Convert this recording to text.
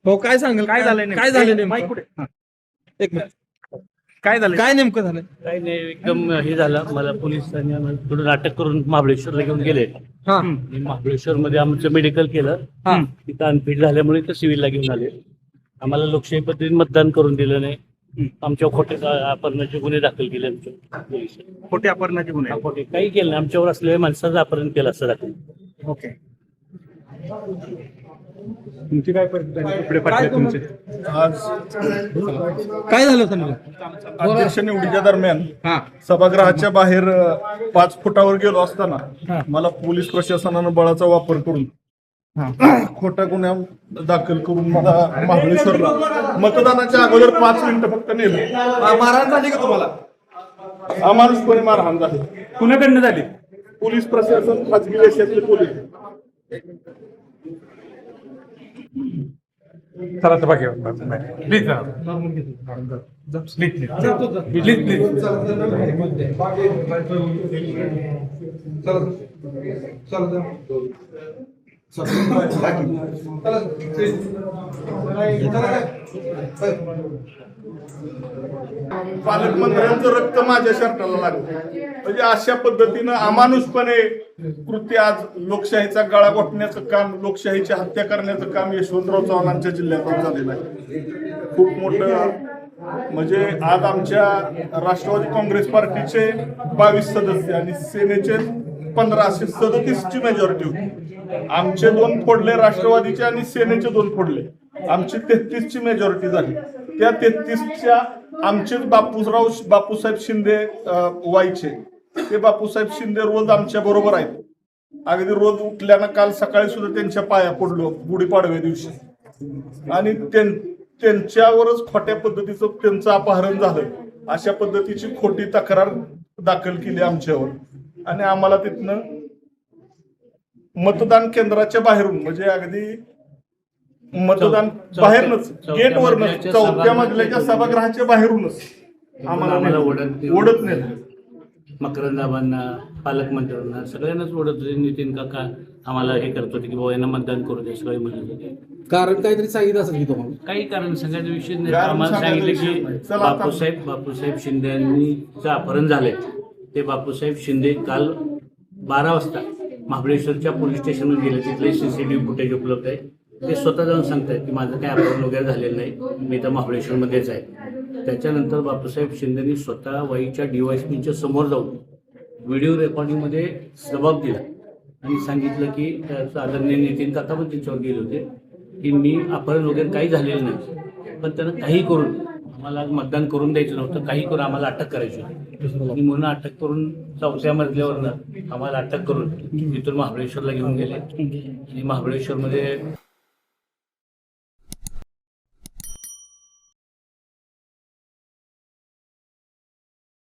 हो काय सांगाल काय झालंय काय झालं माईक नेमकं? कुठे? हा. एक मिनिट काय झालं? काय नेमकं झालं? काही नाही एकदम हे झालं. मला पोलिसांनी आम्हाला थोडं अटक करून महाबळेश्वरला घेऊन गेले. हा आणि महाबळेश्वर मध्ये आमचं मेडिकल केलं. हा तिथं अनफिट झाल्यामुळे तर सिव्हिलला घेऊन आले. आम्हाला लोकशाही पद्धतीने मतदान करून दिलं नाही. आमच्यावर खोटे अपहरणाचे गुन्हे दाखल केले आमच्या पोलिस. खोटे अपहरणाचे गुन्हे. खोटे काही केलं नाही. आमच्यावर असलेल्या माणसाचं अपहरण केलं असं दाखल. ओके. तुमची काय परिस्थिती कपडे फाटले तुमचे? आज काय झालं सांगा? अध्यक्ष निवडीच्या दरम्यान हा सभागृहाच्या बाहेर 5 फुटावर गेलो हा. असताना मला पोलीस प्रशासनानं बळाचा वापर करून खोटा गुन्हा दाखल करून मला महाबळेश्वरला मतदानाच्या अगोदर 5 मिनिटं फक्त नेलं. मारहाण झाली का तुम्हाला? अमानुषपणे मारहाण झाली. कुणाकडनं झाली? पोलीस प्रशासन खाजगी वेशातले पोलीस. चला तर बाकी प्लीज पालकमंत्र्यांचं रक्त माझ्या शर्टाला लागलं. म्हणजे अशा पद्धतीनं अमानुषपणे कृत्य आज लोकशाहीचा गळा घोटण्याचं काम, लोकशाहीची हत्या करण्याचं काम यशवंतराव चव्हाणांच्या जिल्ह्यात झालेलं आहे. खूप मोठं म्हणजे आज आमच्या राष्ट्रवादी काँग्रेस पार्टीचे 22 सदस्य आणि सेनेचे 15 असे 37ची मेजॉरिटी होती. आमचे 2 फोडले राष्ट्रवादीचे आणि सेनेचे 2 फोडले. आमची 33ची मेजॉरिटी झाली. त्या 33च्या आमचेच बापूसाहेब शिंदे व्हायचे. ते बापूसाहेब शिंदे रोज आमच्या बरोबर आहेत. अगदी रोज उठल्यानं काल सकाळी सुद्धा त्यांच्या पाया पडलो गुढीपाडव्या दिवशी. आणि त्यांच्यावरच खोट्या पद्धतीचं त्यांचं अपहरण झालं. अशा पद्धतीची खोटी तक्रार दाखल केली आमच्यावर. आणि आम्हाला तिथनं मतदान केंद्राच्या बाहेरून म्हणजे अगदी मतदान बाहेरनच गेटवरनच 4थ्या मजल्याच्या सभागृहाच्या बाहेरूनच आम्हाला ओढत नेलं. मकरंदाबांना, पालकमंत्र्यांना सगळ्यांनाच ओढत होते. नितीन काका आम्हाला हे करत होते की बाबा यांना मतदान करू दे. सगळे म्हणत होते. कारण काहीतरी सांगितलं असेल की तुम्हाला? काही कारण सांगायचा विषय नाही. कारण आम्हाला सांगितलं सांगायचा की विषय नाही. चला बापूसाहेब शिंदे यांनीचं अपहरण झालंय. ते बापूसाहेब शिंदे काल 12 वाजता महाबळेश्वरच्या पोलीस स्टेशनवर गेले. तिथले सीसीटीव्ही फुटेज उपलब्ध आहे. ते स्वतः जाऊन सांगतायत की माझं काही अपहरण वगैरे झालेलं नाही, मी तर महाबळेश्वरमध्येच आहे. त्याच्यानंतर बापूसाहेब शिंदेनी स्वतः वाईच्या DYSPच्या समोर जाऊन व्हिडिओ रेकॉर्डिंगमध्ये जबाब दिला आणि सांगितलं की आदरणीय नितीन काका पण त्यांच्यावर गेले होते की मी अपहरण वगैरे काही झालेलं नाही, पण त्यानं काही करून आम्हाला मतदान करून द्यायचं नव्हतं. काही करून आम्हाला अटक करायची होती. आणि म्हणून अटक करून 4थ्या मजल्यावरनं आम्हाला अटक करून तिथून महाबळेश्वरला घेऊन गेले. आणि महाबळेश्वरमध्ये